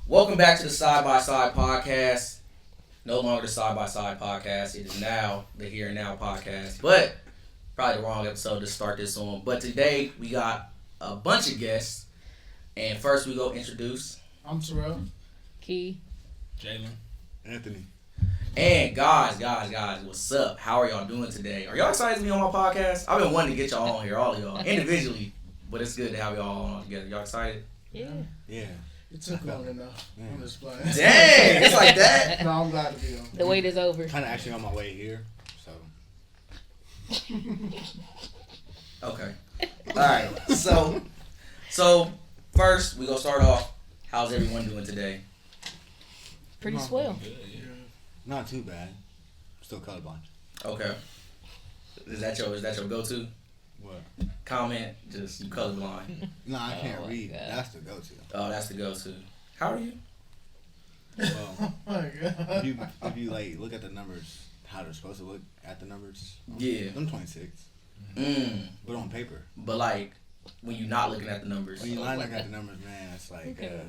Welcome back to the Side by Side Podcast. No longer the Side by Side Podcast. It is now the Here and Now Podcast. But probably the wrong episode to start this on. But today we got a bunch of guests. And first we go introduce. I'm Terrell. Key. Jalen. Anthony. And guys, what's up? How are y'all doing today? Are y'all excited to be on my podcast? I've been wanting to get y'all on here, all of y'all, individually. But it's good to have y'all on together. Y'all excited? Yeah. Yeah. It took long enough. I'm just playing. Dang, it's like that. No, I'm glad to be on. The wait is over. Kind of actually on my way here, so. Okay. Alright, so first we gonna start off. How's everyone doing today? Pretty swell. Good, yeah. Not too bad. Still colorblind. Okay. Is that your go-to What? comment? Just you colorblind. No, I can't my read. God. That's the go-to. Oh, that's the go-to. How are you? Well, Oh my god. if you like look at the numbers, how they're supposed to look at the numbers. Yeah. I'm 26, but on paper. But like when you're not looking at the numbers. When you line up at the numbers, man, it's like Okay.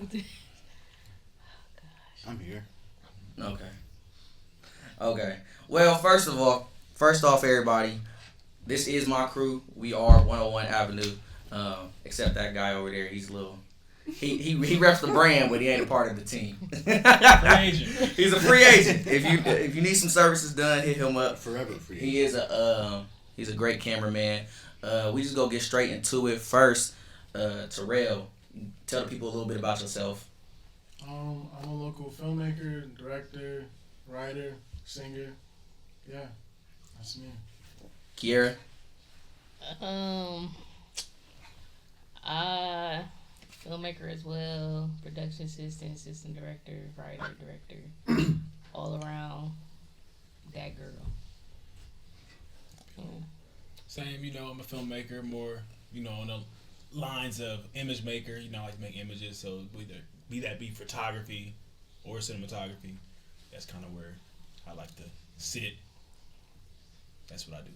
I'm here. Okay. Well, first off, everybody, this is my crew. We are 101 Avenue. Except that guy over there, he's a little. He reps the brand, but he ain't a part of the team. Free agent. He's a free agent. If you need some services done, hit him up. Forever free. He is he's a great cameraman. We just go get straight into it first. Terrell, tell the people a little bit about yourself. I'm a local filmmaker, director, writer, singer. Yeah, that's me. Kiera. Filmmaker as well, production assistant director, writer, director, all around that girl. Yeah. Same, I'm a filmmaker, more, on the lines of image maker. I like to make images, so be photography or cinematography. That's kind of where I like to sit. That's what I do.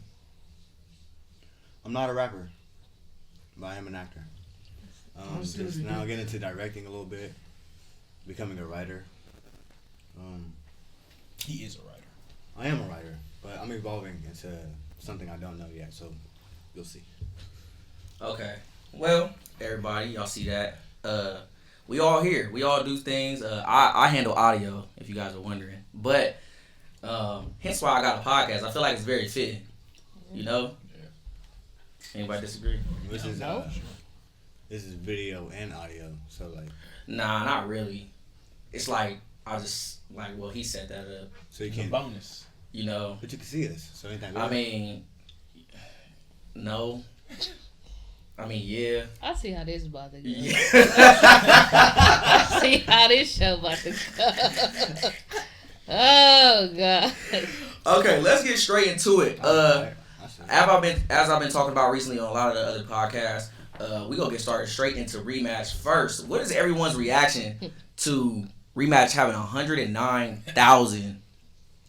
I'm not a rapper, but I am an actor. Just now getting into directing a little bit, becoming a writer. He is a writer. I am a writer, but I'm evolving into something I don't know yet, so you'll see. Okay. Well, everybody, y'all see that. We all here. We all do things. I handle audio, if you guys are wondering. But hence why I got a podcast. I feel like it's very fitting. Yeah. Anybody disagree? This is No. this is video and audio, so like. Nah, not really. It's like I just he set that up. So you It's a can't. bonus. But you can see us, so anything. I mean, no. I mean, yeah. I see how this about to go. Yeah. I see how this show about to go. Oh god. Okay, let's get straight into it. As I've been talking about recently on a lot of the other podcasts, we gonna get started straight into Rematch first. What is everyone's reaction to Rematch having 109,000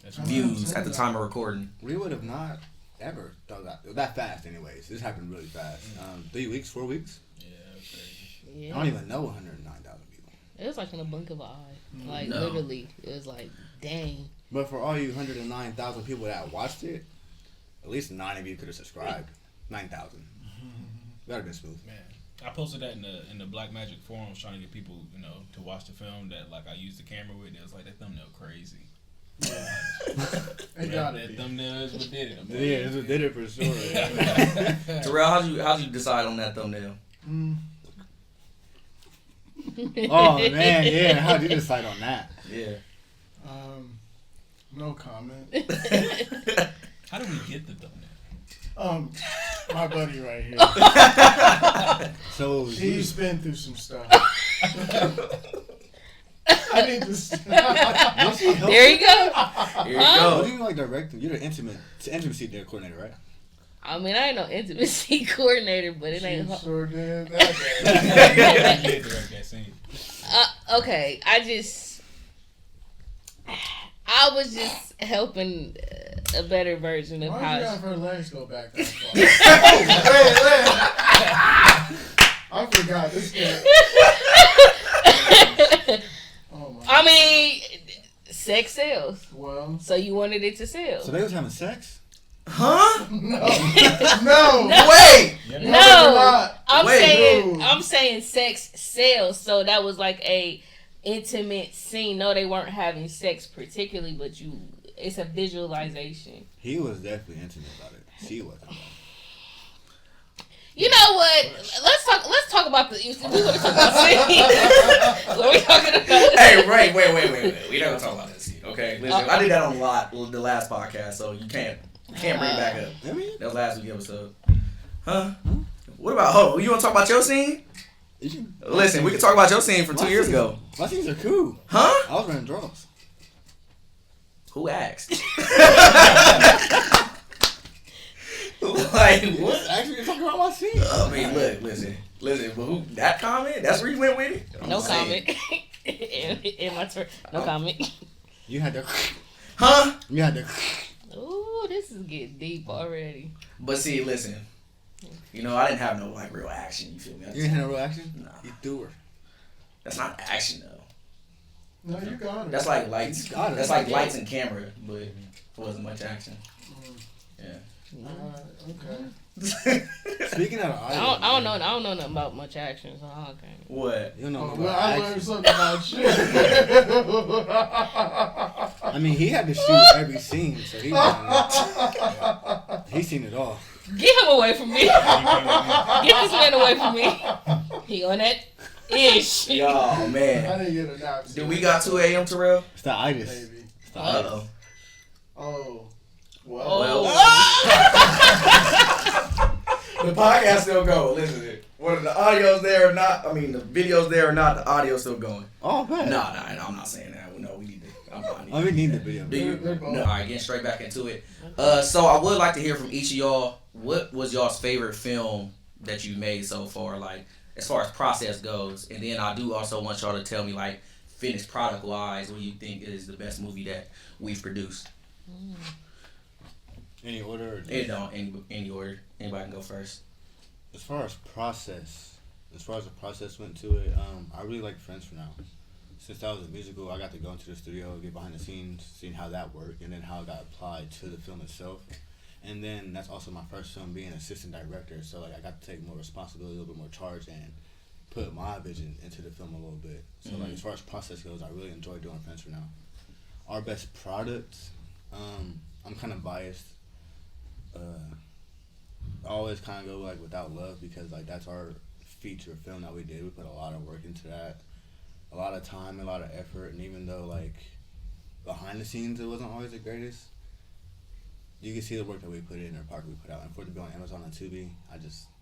That's views at the time of recording? We would have not ever thought that fast. Anyways, this happened really fast. 3 weeks, 4 weeks. Yeah, that's crazy. I don't Yeah. even know 109,000 people. It was like in a blink of an eye. Like No. literally. It was like, dang. But for all you 109,000 people that watched it, at least 9 of you could have subscribed. 9,000. That'd have been smooth. Man, I posted that in the Black Magic forums trying to get people, to watch the film that I used the camera with. It was like that thumbnail crazy. It gotta That be. thumbnail is what did it. Yeah, this did it for sure. Terrell, how'd you decide on that thumbnail? Oh man, yeah. How did you decide on that? Yeah. No comment. How did we get the thumbnail? My buddy right here. So He's been through some stuff. I need to. There you go. Here you What go. do you like directing? You're the intimacy coordinator, right? I mean, I ain't no intimacy coordinator, but it ain't She hard. sure did that. Yeah, you did direct that scene. Okay, I was just helping a better version of Why how. do you have her legs go back that far? I forgot this guy. I mean, sex sells. Well, So you wanted it to sell. So they was having sex? Huh? no. Wait. Yeah, No, they're No, not. Wait, I'm saying sex sells. So that was like a intimate scene. No, they weren't having sex particularly, but it's a visualization. He was definitely intimate about it. She wasn't. You know what? Let's talk about the. We want to talk about sex. What are we talking about? Hey, wait. We're not gonna talk about this. Okay, listen. I did that on the last podcast, so you can't bring it back up. I mean, That was last week's episode. Huh? What about? Oh, you want to talk about your scene? Listen, we can talk about your scene from 2 years ago. My scenes are cool. Huh? I was running draws. Who asked? Like what? Actually, you're talking about my scene. I mean, look, listen. But who? That comment? That's where you went with it? I'm No just saying. comment. In my turn. No comment. You had to. Huh? You had to. Ooh, this is getting deep already. But see, listen. You know, I didn't have no like real action. You feel me? You didn't have no real action? Nah. You threw her. That's not action though. No, you got it. That's like lights. You got it. That's like lights and camera, but it wasn't much action. Yeah. Okay. Speaking of I don't know nothing about much action, so okay. What? You don't know Oh, about well, I action. learned something about shit. I mean, he had to shoot every scene, so he's seen it all. Get him away from me. Get this man away from me. He on that ish. Yo, I man. didn't get a nap. Do we got 2 a.m. Terrell? It's the itis. Maybe. It's the Uh itis. oh. Oh. Well. Oh. The podcast still going. Listen, whether the audio's there or not, I mean the video's there or not, the audio's still going. Oh, man. No, I'm not saying that. No, we need to. Oh, we need the video. Do you? They're both. No. All right, getting straight back into it. So I would like to hear from each of y'all. What was y'all's favorite film that you made so far? Like as far as process goes, and then I do also want y'all to tell me like finished product wise, what you think is the best movie that we've produced. Any order? Or It don't any order. Anybody can go first. As far as the process went to it, I really like Friends for Now. Since that was a musical, I got to go into the studio, get behind the scenes, seeing how that worked, and then how it got applied to the film itself. And then that's also my first film being assistant director, so like I got to take more responsibility, a little bit more charge, and put my vision into the film a little bit. So like as far as process goes, I really enjoy doing Friends for Now. Our best product, I'm kind of biased. I always kind of go like Without Love because like that's our feature film that we did. We put a lot of work into that, a lot of time, a lot of effort, and even though like behind the scenes it wasn't always the greatest, you can see the work that we put in, or part we put out, and for it to be on Amazon and Tubi,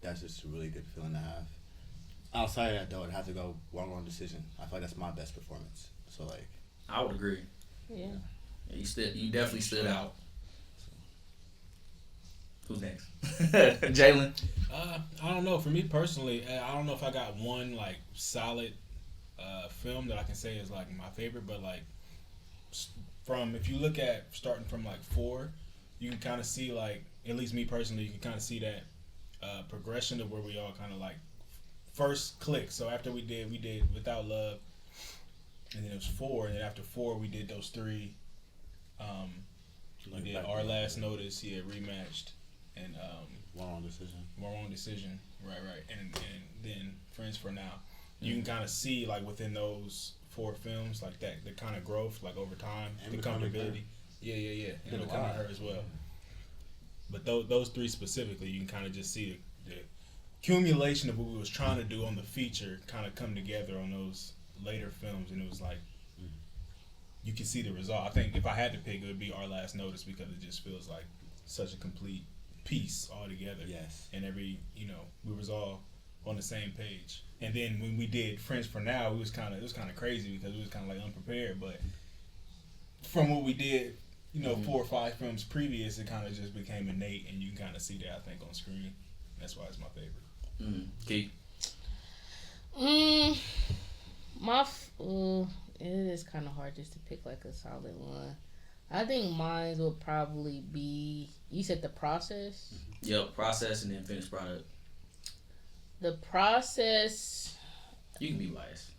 that's just a really good feeling to have. Outside of that though, it'd have to go Wrong Decision. I feel like that's my best performance. So like, I would agree. Yeah. You definitely stood out. Who's next? Jalen. I don't know. For me personally, I don't know if I got one like solid film that I can say is like my favorite, but like from if you look at starting from like 4, you can kind of see like, at least me personally, you can kind of see that progression of where we all kind of like first click. So after we did Without Love, and then it was 4, and then after 4 we did those 3. We did Our Last Notice, rematched, and Wrong Decision. right, and then Friends for Now. You can kind of see like within those 4 films, like that the kind of growth, like over time, And the Becoming comfortability. Yeah, and Did a Becoming lot. Her as well. But those 3 specifically, you can kind of just see the accumulation of what we was trying to do on the feature kind of come together on those later films, and it was like you can see the result. I think if I had to pick, it would be Our Last Notice because it just feels like such a complete piece all together. Yes. And we was all on the same page. And then when we did Friends for Now, it was kind of crazy because we was kind of like unprepared. But from what we did, 4 or 5 films previous, it kind of just became innate, and you can kind of see that I think on screen. That's why it's my favorite. Keith. It is kind of hard just to pick like a solid one. I think mine would probably be, you said The Process? Yep, process and then finished product. The Process, You can be biased.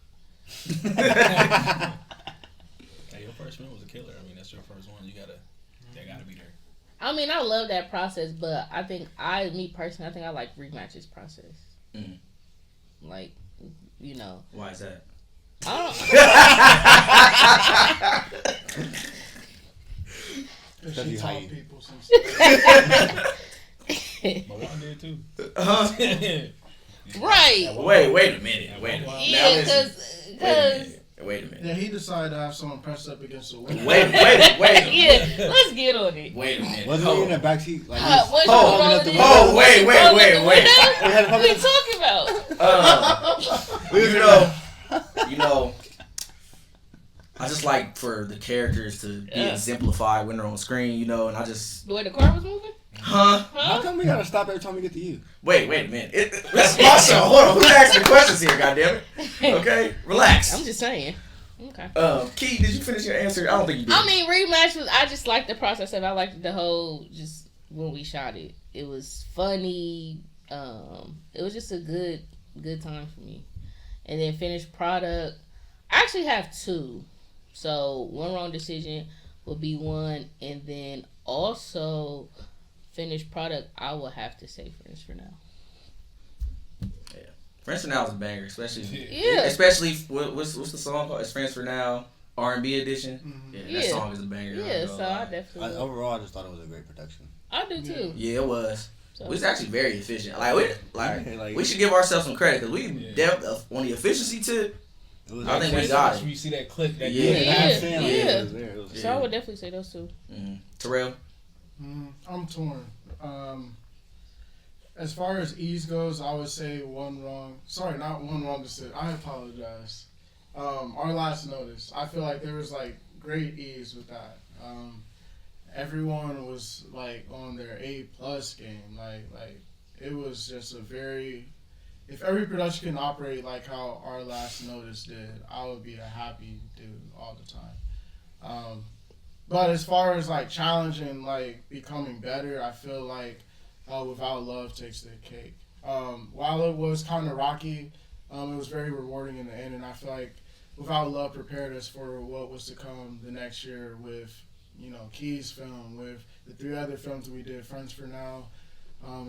film was a killer. I mean, that's your first one. That gotta be there. I mean, I love that process, but I think me personally, I think I like Rematch's process. Mhm. Like, Why is that? She how taught you- people some My one did too. Right. Wait a minute. Yeah, because Wait a minute. Yeah, he decided to have someone pressed up against the window. Wait a minute. yeah, let's get on it. Wait a minute. Wasn't he in the backseat? Like, What's Oh, wrong with it? oh, wait. What are you talking about? You know, I just like for the characters to be exemplified when they're on screen, and I just... The way the car was moving? Huh? how come we gotta stop every time we get to you? Wait a minute. This is my show. Hold on. Who's asking questions here, goddammit? Okay? Relax. I'm just saying. Okay. Key, did you finish your answer? I don't think you did. I mean, Rematch was. I just liked the process of it. I liked the whole just when we shot it. It was funny. It was just a good time for me. And then finished product. I actually have two. So One Wrong Decision will be one, and then also finished product. I will have to say Friends for Now. Friends for Now is a banger, especially Yeah. especially what's the song called? It's Friends for Now R&B edition. Mhm. Yeah, that Yeah. song is a banger. Yeah. So I definitely. Overall, I just thought it was a great production. I do too. Yeah, it was. So. It was actually very efficient. Like- we should give ourselves some credit because we Yeah. on the efficiency tip. It was I think we like- got it. You see that click? That Yeah. It was there. It was So I would definitely say those two. Terrell. I'm torn. As far as ease goes, I would say One Wrong. Sorry, not One Wrong Decision. I apologize. Our Last Notice. I feel like there was like great ease with that. Everyone was like on their A+ game. Like it was just a very. If every production can operate like how Our Last Notice did, I would be a happy dude all the time. But as far as like challenging, like becoming better, I feel like Without Love takes the cake. While it was kind of rocky, it was very rewarding in the end, and I feel like Without Love prepared us for what was to come the next year with, Key's film, with the 3 other films that we did, Friends for Now,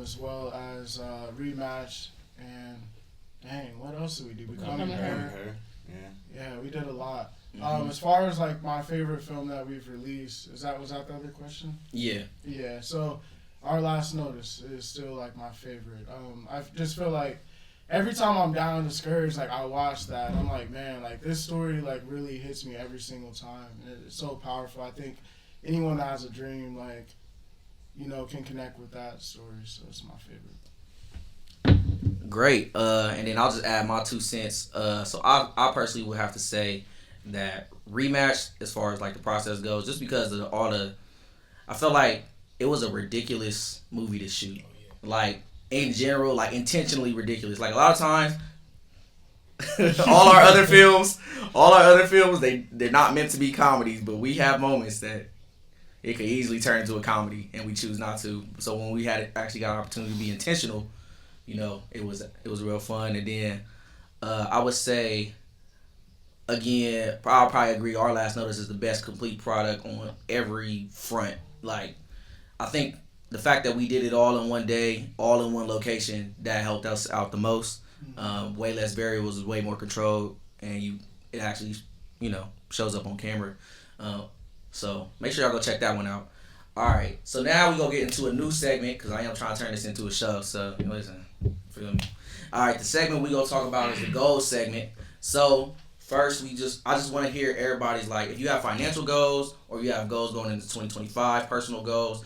as well as Rematch, and dang, what else did we do? Becoming Her. Yeah, we did a lot. As far as like my favorite film that we've released, was that the other question? Yeah. Yeah, so Our Last Notice is still like my favorite. I just feel like every time I'm down and discouraged, like I watch that, and I'm like, man, like this story like really hits me every single time. And it's so powerful. I think anyone that has a dream, like, can connect with that story. So it's my favorite. Great. And then I'll just add my 2 cents. So I personally would have to say that Rematch, as far as like the process goes, just because of I felt like it was a ridiculous movie to shoot. Like in general, like intentionally ridiculous. Like a lot of times, all our other films, they're not meant to be comedies, but we have moments that it could easily turn into a comedy, and we choose not to. So when we actually got an opportunity to be intentional, it was real fun. And then I would say, again, I'll probably agree, Our Last Notice is the best complete product on every front. Like, I think the fact that we did it all in one day, all in one location, that helped us out the most. Way less variables, way more controlled, and it actually, shows up on camera. So make sure y'all go check that one out. All right, so now we gonna get into a new segment because I am trying to turn this into a show. So listen, feel me? All right, the segment we gonna talk about is the goals segment. So first, I just want to hear everybody's, like, if you have financial goals or you have goals going into 2025, personal goals.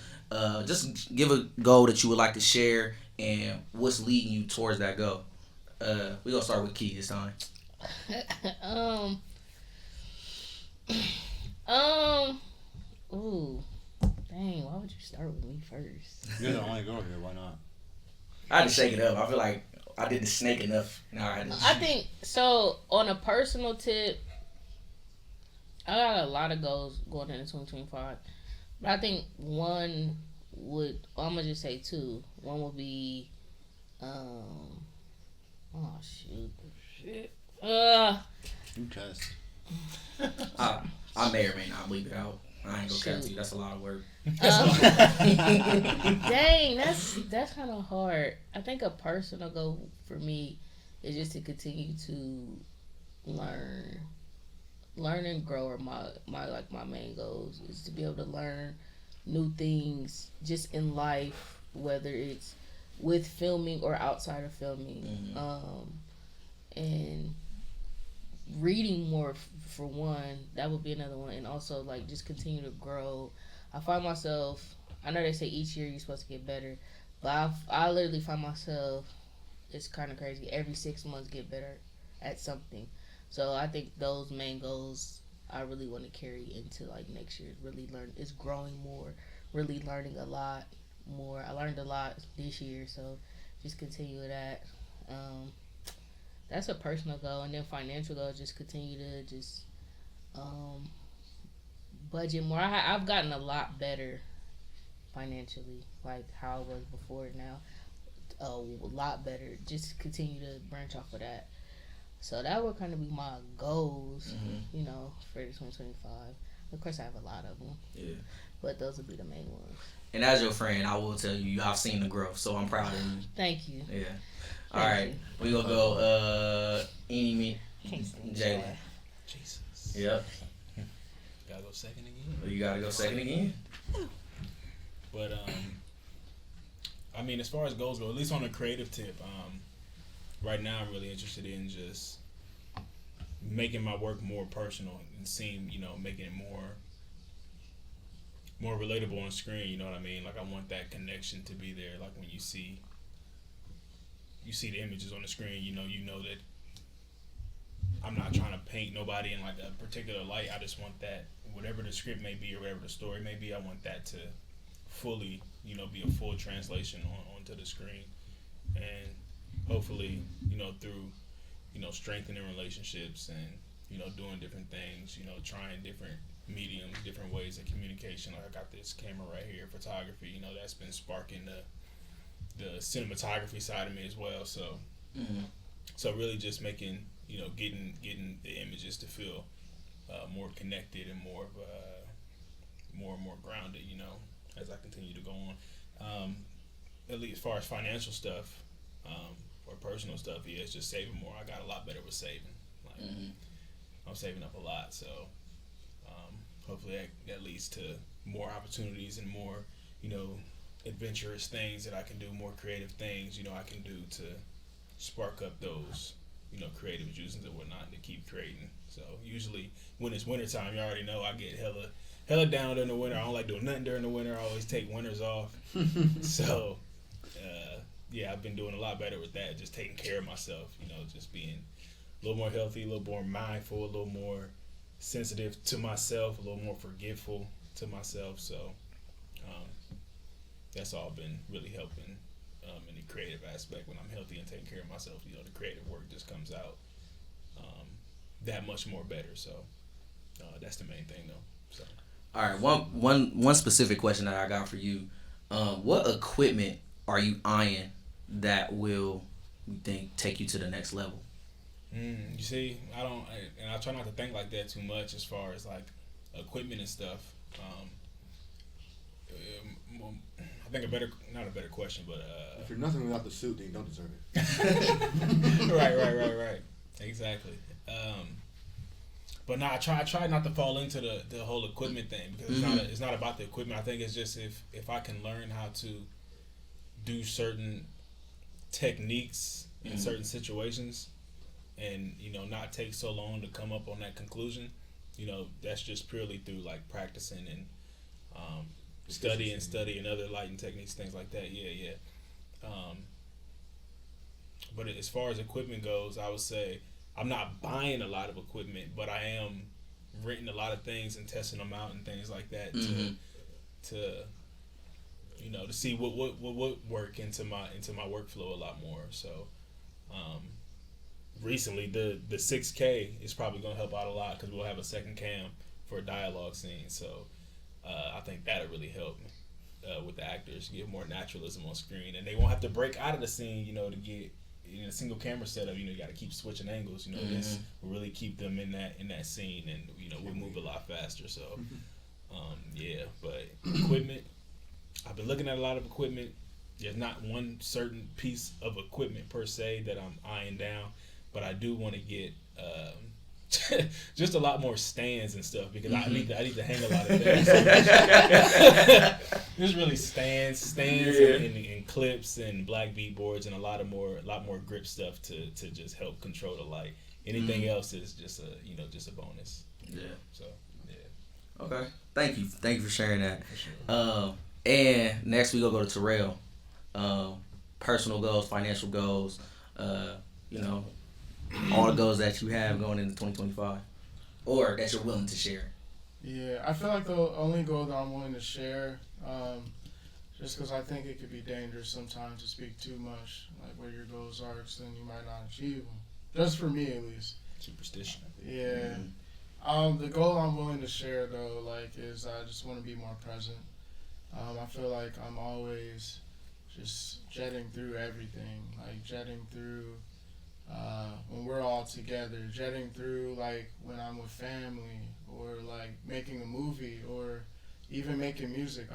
Just give a goal that you would like to share and what's leading you towards that goal. We gonna start with Key this time. Ooh, dang! Why would you start with me first? You're the only girl here. Why not? I had to shake it up. I feel like I did the snake enough. Now I think so. On a personal tip, I got a lot of goals going into 2025, but I think one would. I'm gonna just say two. One would be, oh shit. You test. I may or may not leave it out. I ain't gonna cap to Shoot. you. That's a lot of work. Dang, that's kind of hard. I think a personal goal for me is just to continue to learn and grow. Are my main goals is to be able to learn new things just in life, whether it's with filming or outside of filming. And reading more for one, that would be another one, and also like just continue to grow. I find myself, I know they say each year you're supposed to get better, but I literally find myself, it's kind of crazy, every 6 months get better at something. So I think those main goals I really want to carry into like next year. Really learn, is growing more, really learning a lot more. I learned a lot this year, so just continue with that. That's a personal goal, and then financial goal, just continue to just budget more. I've gotten a lot better financially, like how I was before now. A lot better. Just continue to branch off of that. So that would kind of be my goals, you know, for 2025. Of course, I have a lot of them. Yeah. But those would be the main ones. And as your friend, I will tell you, I've seen the growth, so I'm proud of you. Thank you. Yeah. All right, we gonna go. Me, Jalen. Jesus. Yep. Gotta go second again. You gotta go second again. But I mean, as far as goals go, at least on a creative tip, right now I'm really interested in just making my work more personal and seeing, you know, making it more relatable on screen. You know what I mean? Like I want that connection to be there. Like when you see the images on the screen, you know that I'm not trying to paint nobody in like a particular light. I just want that, whatever the script may be or whatever the story may be, I want that to fully, you know, be a full translation onto the screen. And hopefully, you know, through, you know, strengthening relationships and, you know, doing different things, you know, trying different mediums, different ways of communication. Like I got this camera right here, photography, you know, that's been sparking the cinematography side of me as well. So so really just making, you know, getting the images to feel more connected and more and more grounded, you know, as I continue to go on. At least as far as financial stuff or personal stuff, yeah, it's just saving more. I got a lot better with saving. Like I'm saving up a lot, so hopefully that leads to more opportunities and more, you know, adventurous things that I can do, more creative things, you know, I can do to spark up those, you know, creative juices and whatnot to keep creating. So usually when it's wintertime, you already know I get hella down during the winter. I don't like doing nothing during the winter. I always take winters off. So yeah, I've been doing a lot better with that, just taking care of myself, you know, just being a little more healthy, a little more mindful, a little more sensitive to myself, a little more forgiveful to myself. So that's all been really helping in the creative aspect. When I'm healthy and taking care of myself, you know, the creative work just comes out that much more better. So that's the main thing, though. So all right, one specific question that I got for you: what equipment are you eyeing that will, you think, take you to the next level? You see, I try not to think like that too much as far as like equipment and stuff. I think not a better question, but if you're nothing without the suit, then you don't deserve it. right, exactly. But I try not to fall into the whole equipment thing, because it's not about the equipment. I think it's just if I can learn how to do certain techniques in certain situations, and, you know, not take so long to come up on that conclusion, you know, that's just purely through like practicing and studying other lighting techniques, things like that. Yeah. But as far as equipment goes, I would say I'm not buying a lot of equipment, but I am renting a lot of things and testing them out and things like that to you know, to see what work into my workflow a lot more. So recently the 6K is probably going to help out a lot, because we'll have a second cam for a dialogue scene. So I think that'll really help with the actors get more naturalism on screen, and they won't have to break out of the scene, you know, to get in a single camera setup. You know, you got to keep switching angles. You know, this will really keep them in that scene, and, you know, we'll move a lot faster. So, yeah. But equipment, I've been looking at a lot of equipment. There's not one certain piece of equipment per se that I'm eyeing down, but I do want to get just a lot more stands and stuff because I need to hang a lot of things. Just really stands and clips and black beat boards and a lot more grip stuff to just help control the light. Anything else is just a bonus. Yeah. So yeah. Okay. Thank you for sharing that. For sure. And next we gonna go to Terrell. Personal goals, financial goals, all the goals that you have going into 2025, or that you're willing to share. Yeah, I feel like the only goal that I'm willing to share, just because I think it could be dangerous sometimes to speak too much, like what your goals are, because then you might not achieve them. Just for me, at least. Superstition. Yeah. The goal I'm willing to share though, is I just want to be more present. I feel like I'm always just jetting through everything, jetting through when we're all together, jetting through when I'm with family, or making a movie, or even making music.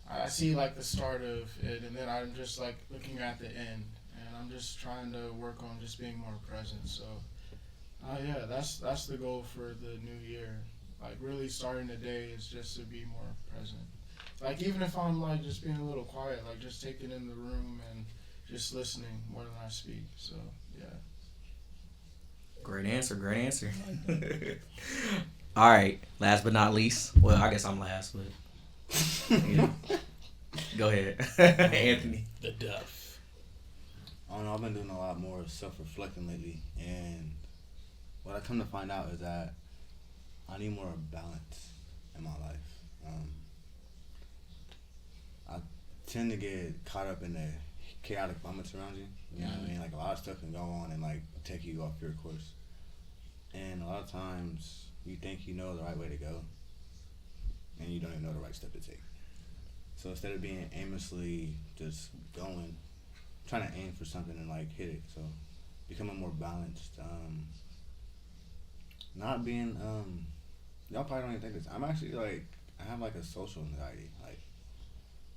I see the start of it, and then I'm just looking at the end, and I'm just trying to work on just being more present. So yeah, that's the goal for the new year. Really starting the day is just to be more present. Even if I'm just being a little quiet, just taking in the room and just listening more than I speak. So yeah. Great answer. All right. Last but not least. Well, I guess I'm last, but yeah. Go ahead, Anthony. The Duff. I don't know. I've been doing a lot more self-reflecting lately, and what I come to find out is that I need more balance in my life. I tend to get caught up in the chaotic moments around you. You know what I mean? A lot of stuff can go on and take you off your course. And a lot of times you think you know the right way to go, and you don't even know the right step to take. So instead of being aimlessly just going, trying to aim for something and hit it. So becoming more balanced. Not being y'all probably don't even think this. I'm actually I have a social anxiety.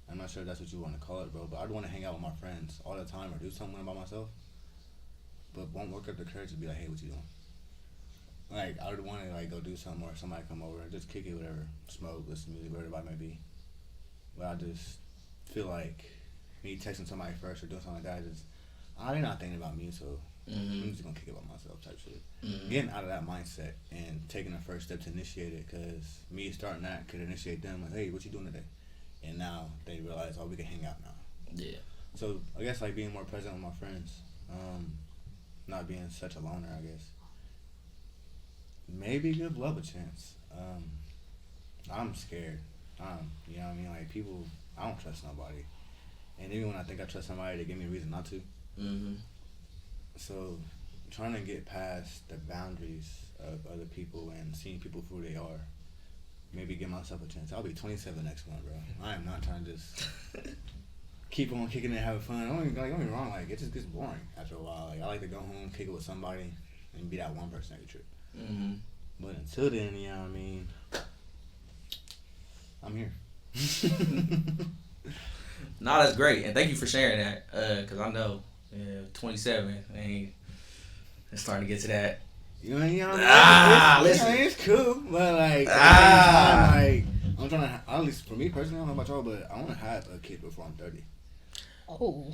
I'm not sure if that's what you want to call it, bro, but I'd want to hang out with my friends all the time or do something by myself, but won't work up the courage to be hey, what you doing? I would want to go do something, or somebody come over and just kick it, whatever, smoke, listen to music, whatever it might be. But I just feel me texting somebody first or doing something like that, they're not thinking about me, so I'm just gonna kick it by myself type shit. Getting out of that mindset and taking the first step to initiate it, because me starting that could initiate them, hey, what you doing today? And now they realize, we can hang out now. Yeah. So I guess being more present with my friends, not being such a loner, I guess. Maybe give love a chance. I'm scared. You know what I mean? People, I don't trust nobody. And even when I think I trust somebody, they give me a reason not to. So trying to get past the boundaries of other people and seeing people for who they are. Maybe give myself a chance. I'll be 27 next month, bro. I am not trying to just keep on kicking it and having fun. Don't get me wrong, it just gets boring after a while. I like to go home, kick it with somebody, and be that one person every trip. But until then, you know what I mean, I'm here. No, that's great, and thank you for sharing that. Cause I know, 27, it's starting to get to that. You know what I mean? Listen. It's cool, but at the same time, I'm trying to, at least for me personally, I don't know about y'all, but I want to have a kid before I'm 30. Oh.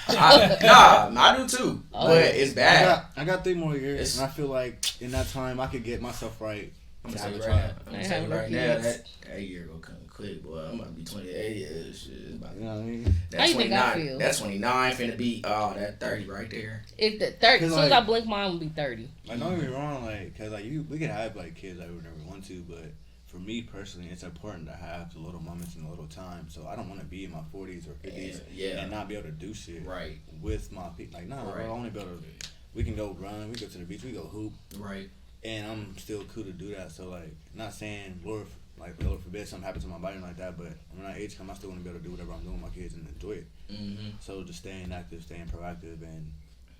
I do too, but it's bad. I got 3 more years, and I feel in that time I could get myself right. I'm gonna tell you right now, that year gonna come quick, boy. I'm about to be 28 years. Shit. You know what I mean? How you think I feel? That 29 finna be that 30 right there. If the 30, as soon as I blink, mine will be 30. Don't get me wrong, cause we could have kids whenever we want to, but for me personally, it's important to have the little moments and the little time. So I don't want to be in my 40s or 50s and not be able to do shit right with my people. No, right. I want to be able to. We can go run, we go to the beach, we go hoop, right. And I'm still cool to do that. So not saying Lord forbid something happens to my body like that, but when that age comes, I still want to be able to do whatever I'm doing with my kids and enjoy it. So just staying active, staying proactive, and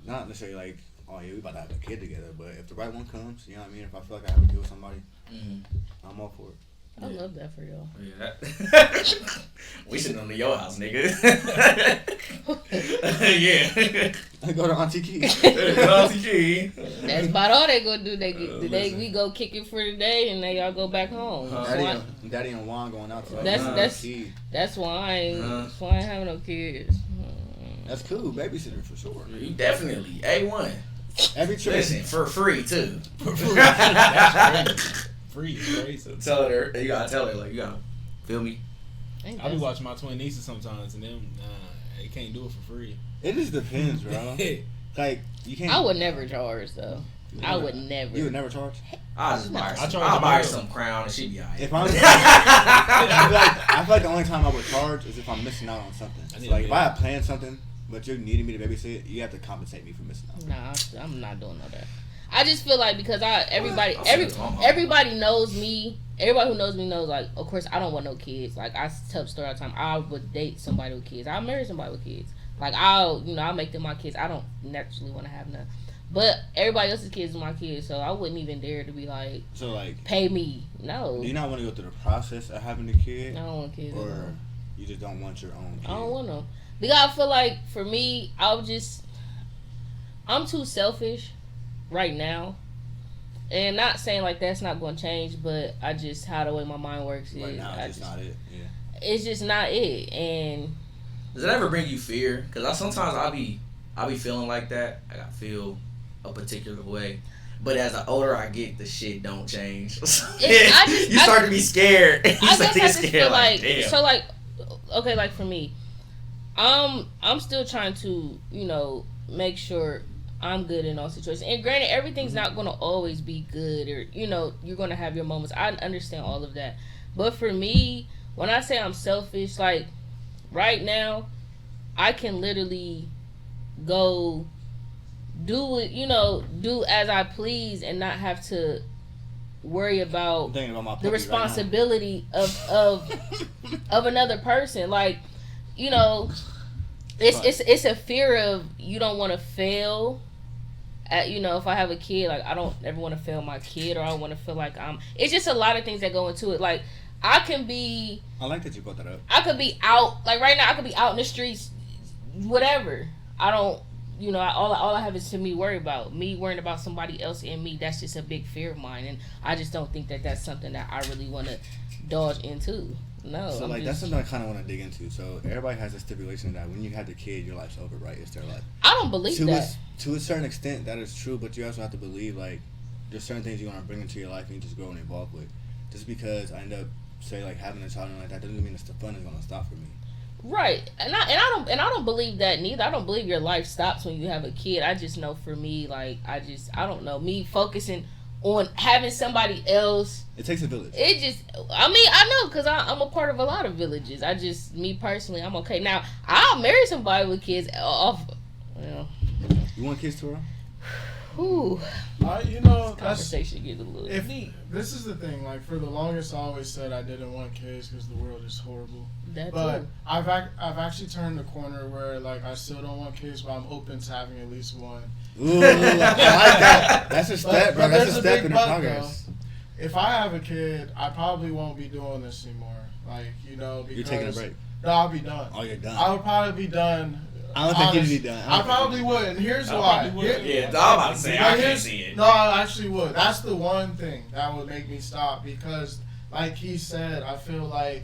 not necessarily we about to have a kid together, but if the right one comes, you know what I mean? If I feel I have a kid with somebody, Mm-hmm. I'm all for it. I love that for y'all. Yeah. We sitting on your house, nigga. Yeah. I go to Auntie Key. That's about all they gonna do. We go kick it for the day, and then y'all go back home. Daddy and Juan going out to that's why I ain't having no kids. That's cool, babysitter for sure. You definitely A1. Every trip. Listen, for free too. Free is crazy. Tell her, you gotta tell her, like, you gotta feel me. I be watching my twin nieces sometimes, and them they can't do it for free. It just depends, bro. Like you can't. I would never charge though. I would never. You would never charge? I'll just buy her I some, charge I'll buy her them. some crown and she be alright. If I'm, I feel like the only time I would charge is if I'm missing out on something. So like if I have planned something, but you're needing me to babysit, you have to compensate me for missing out. Nah, I'm not doing all that. I just feel like because everybody knows me. Everybody who knows me knows, like, of course, I don't want no kids. Like, I tell the story all the time. I would date somebody with kids. I'll marry somebody with kids. Like, I'll make them my kids. I don't naturally want to have none. But everybody else's kids are my kids, so I wouldn't even dare to be like, so like, pay me. No. Do you not want to go through the process of having a kid? I don't want kids. Or you just don't want your own kid? I don't want them. Because I feel like, for me, I'm too selfish right now. And not saying like that's not going to change, but I just, how the way my mind works is. Right now, it's just not it. Yeah. It's just not it. And does it ever bring you fear? Because sometimes I'll be feeling like that. I feel a particular way. But as the older I get, the shit don't change. You start to be scared. You start to get scared. Like, damn. So like, okay, like for me, I'm still trying to, make sure I'm good in all situations. And granted, everything's not going to always be good, or, you're going to have your moments. I understand all of that. But for me, when I say I'm selfish, like, right now, I can literally go do it, do as I please and not have to worry about the responsibility of another person. Like, it's a fear of you don't want to fail. If I have a kid, like, I don't ever want to fail my kid, or I don't want to feel like it's just a lot of things that go into it. Like, I like that you brought that up. I could be out, like right now, I could be out in the streets, whatever. I don't, all I have is to me worry about. Me worrying about somebody else and me, that's just a big fear of mine. And I just don't think that that's something that I really want to dodge into. No. So, that's something I kind of want to dig into. So, everybody has a stipulation that when you have the kid, your life's over, right? It's their life. I don't believe that. To a certain extent, that is true, but you also have to believe, like, there's certain things you want to bring into your life and you just grow and evolve with. Just because I end up, say, like, having a child and like that doesn't mean the fun is going to stop for me. Right. And I don't believe that neither. I don't believe your life stops when you have a kid. I just know for me, like, I don't know, me focusing on having somebody else. It takes a village. I know, because I'm a part of a lot of villages. Me personally, I'm okay. Now, I'll marry somebody with kids off. You want kids, Tora? Ooh. Conversation get a little neat. This is the thing. Like, for the longest, I always said I didn't want kids because the world is horrible. But I've actually turned the corner where, like, I still don't want kids, but I'm open to having at least one. Ooh, I like that. That's a step, bro. That's a step in the progress. Though, if I have a kid, I probably won't be doing this anymore. Like, because you're taking a break. No, I'll be done. Oh, you're done. I would probably be done. I don't think you'd be done. I probably would, and here's why. Yeah, I'm about to say, I can't see it. No, I actually would. That's the one thing that would make me stop, because, like he said, I feel like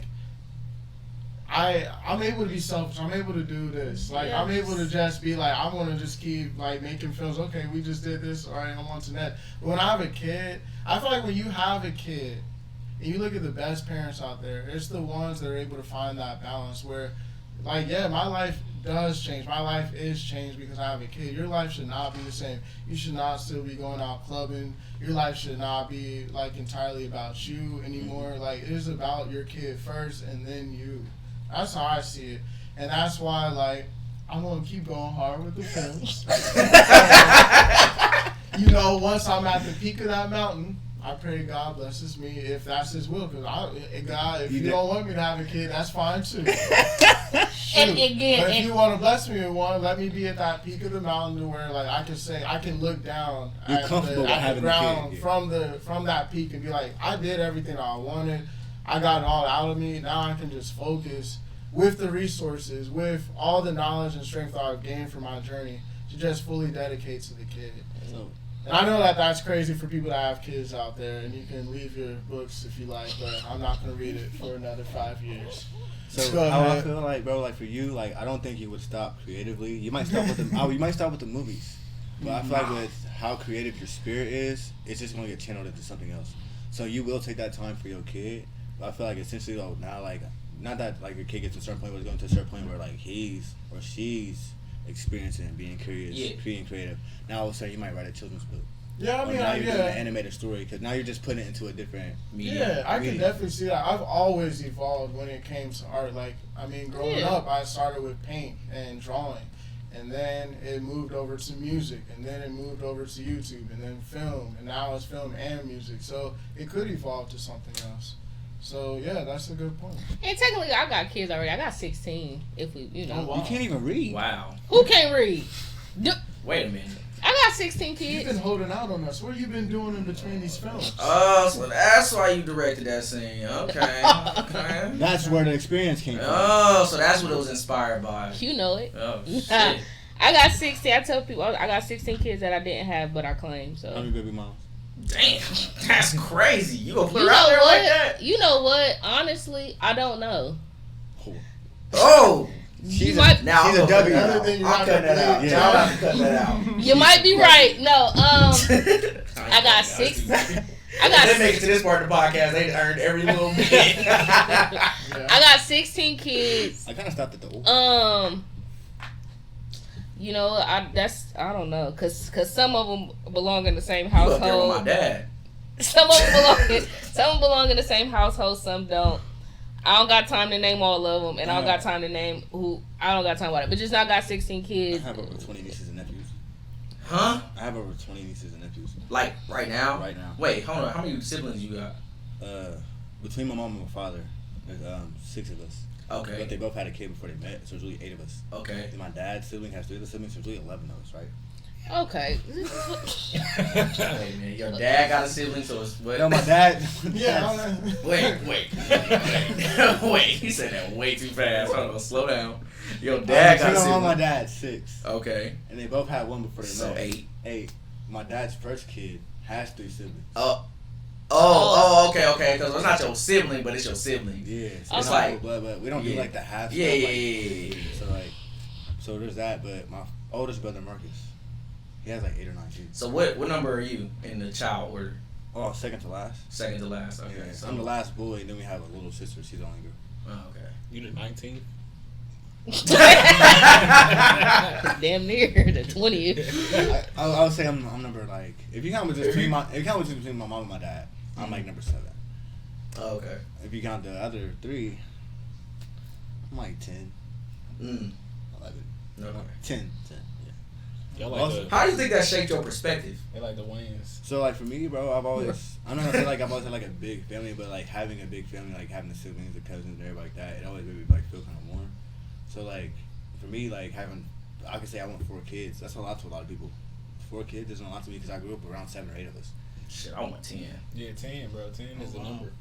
I'm able to be selfish. I'm able to do this. Like, yes. I'm able to just be like, I'm going to just keep, like, making films. Okay, we just did this. All right, I'm on to that. But when I have a kid, I feel like when you have a kid, and you look at the best parents out there, it's the ones that are able to find that balance where, like, yeah, my life does change. My life is changed because I have a kid. Your life should not be the same. You should not still be going out clubbing. Your life should not be, like, entirely about you anymore. Mm-hmm. Like, it is about your kid first and then you. That's how I see it. And that's why, like, I'm going to keep going hard with the films. Once I'm at the peak of that mountain, I pray God blesses me if that's His will. Cause God, if You you did- don't want me to have a kid, that's fine too. And But again, if you want to bless me with one, let me be at that peak of the mountain to where like I can look down You're at comfortable with the having a ground kid, yeah. from that peak and be like, I did everything I wanted. I got it all out of me. Now I can just focus with the resources, with all the knowledge and strength I've gained from my journey to just fully dedicate to the kid. So, And I know that that's crazy for people that have kids out there, and you can leave your books if you like, but I'm not going to read it for another 5 years. so Go how I ahead. feel like, bro, like for you, like I don't think you would stop creatively. You might stop with the, you might stop with the movies, but I feel like with how creative your spirit is, it's just gonna get channeled into something else. So you will take that time for your kid, but I feel like essentially though now like not that like your kid gets to a certain point, but it's going to a certain point where like he's or she's experiencing being curious, Yeah. being creative. Now all of a sudden you might write a children's book. Yeah, I Or mean, now you're doing an yeah. animated story because now you're just putting it into a different. Yeah, I can Medium. definitely see that. I've always evolved when it came to art. Like, I mean, growing Yeah. up, I started with paint and drawing. And then it moved over to music. And then it moved over to YouTube. And then film. And now it's film and music. So it could evolve to something else. So, yeah, that's a good point. and technically, I got kids already. I got 16. If we, you know, Oh, wow. You can't even read. Wow. who can't read? Wait a minute. I got 16 You've kids. been holding out on us. What have you been doing in between these films? Oh, so that's why you directed that scene. Okay. Okay. That's where the experience came from. Oh, so that's what it was inspired by. You know it. Oh shit. I got 16. I tell people I got 16 kids that I didn't have, but I claim. How So many baby moms? Damn, that's crazy. You gonna put you her out know there what? like that? You know what? Honestly, I don't know. Oh, You might now She's I'm a gonna cut W. that Another out. thing you I'm have cutting to that out. believe. Y'all have to cut that out. you might be right. No, I got six. I got They make it to this part of the podcast. They earned every little bit. Yeah. I got 16 kids. I kind of stopped at the old. You know, I don't know, cause some of them belong in the same You up there with my household. dad. Some belong in the same household. Some don't. I don't got time to name all of them, and I don't got time to name who. I don't got time for it. But just now, I got 16 I kids. have over 20 nieces and nephews. Huh? I have over 20 nieces and nephews Like right now? right now. Wait, hold on. How many siblings you got? Between my mom and my father, there's 6 of us. But Okay. they both had a kid before they met, so there's really 8 of us. Okay. And my dad's sibling has 3 other siblings, so there's really 11 of us, right? Okay. Wait a minute. Your dad got a sibling, so it's what? No, my dad. Yeah, I don't know. Wait. Wait. He said that way too fast. Hold on, slow down. Your dad got a Between my mom and my sibling. dad, 6. Okay. And they both had one before they So met. 8. 8. My dad's first kid has 3 siblings. Okay. Because it's not your sibling, but it's your sibling. Yeah, so It's it's like- like blood, but we don't do Yeah. like the half. Yeah, stuff, yeah, like, yeah. So there's that, but my oldest brother Marcus, he has like 8 or 9 kids. So what number are you in the child order? Oh, second to last. Second to last. Okay. Yeah, So I'm the last boy, and then we have a little sister. She's the only girl. Oh, okay. You the 19th? Damn near the 20th. I would say I'm number like if you count with just between my mom and my dad, I'm like number 7. Oh, okay. If you count the other 3, I'm like 10, 11, Okay. 10. Y'all like Also- the, How do you think that shaped your perspective? they like the Wayans. So like for me, bro, I'm not gonna say like I've always had like a big family, but like having a big family, like having the siblings, the cousins, and everybody like that, it always made me like feel kind of warm. So like for me, like having, I could say I want 4 kids. That's a lot to a lot of people. 4 kids isn't a lot to me because I grew up around 7 or 8 of us. Shit, I want 10. Yeah, 10, bro. 10 is the wow. number.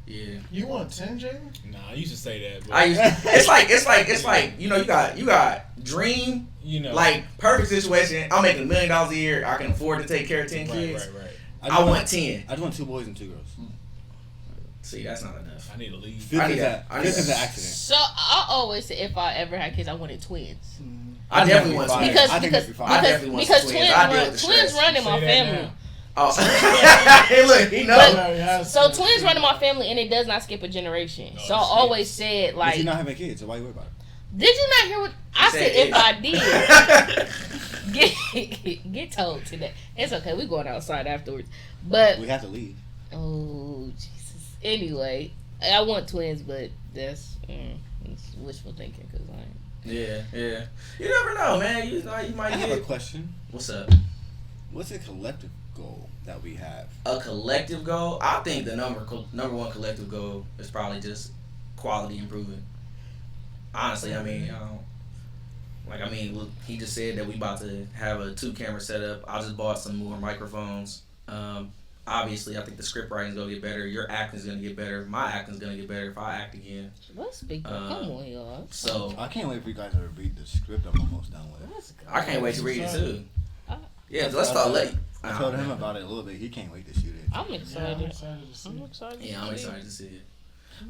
Yeah. You want 10, Jamie? Nah, I used to say that, but I used it's like you know you got dream you know, like perfect situation. I'm making $1 million a year. I can afford to take care of 10 kids. right. I want 10. I just want 2 boys and 2 girls. See, that's not enough. I need to leave. 5th I need is that. I need an that. accident. So I always say if I ever had kids, I wanted twins. I definitely want Fine. 10. Because I think that'd be fine. I definitely want because some twins twins. I deal with the twins stress. run in my Say that family. now. Oh, hey, look, he knows. But- So twins run in my family, and it does not skip a generation. Oh, So I shit. always said But like, you're not having kids, so why you worry about it? did you not hear what I said? If I did, get told today. It's okay. We going outside afterwards. But We have to leave. oh Jesus. Anyway, I want twins, but that's it's wishful thinking because I ain't. Yeah. You never know, man. You know, you I might have a get. question. What's up? What's a collective goal that we have? A collective goal. I think the number one collective goal is probably just quality improvement. Honestly, I mean, look, he just said that we about to have a 2-camera setup. I just bought some more microphones. Obviously, I think the script writing's gonna get better. Your acting's gonna get better. My acting's gonna get better if I act again. Let's speak up. Come on, y'all. So I can't wait for you guys to read the script I'm almost done with. Let's go. I can't wait to read it too. Uh, Yeah, let's start late. I told him about it a little bit. He can't wait to shoot it. I'm Yeah, excited. I'm excited to see. I'm it. excited. Yeah, I'm excited to see it.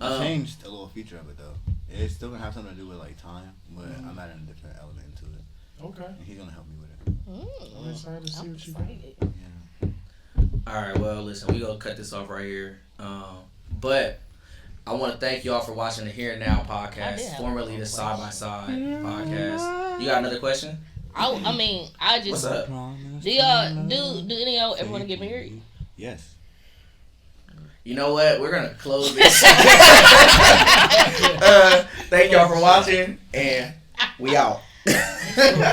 I changed a little feature of it though. It's still gonna have something to do with like time, but I'm adding a different element to it, Okay. and he's gonna help me with it. I'm excited to see I'm what you do. excited. Yeah. All right, well, listen, we gonna cut this off right here. But I want to thank y'all for watching the Here and Now I podcast, did have formerly a the question. Side by Side podcast. You got another question? I mean, I just. What's up? Do y'all do any of y'all ever want to get married? Yes. You know what? We're gonna close this. Thank y'all for watching, and we out.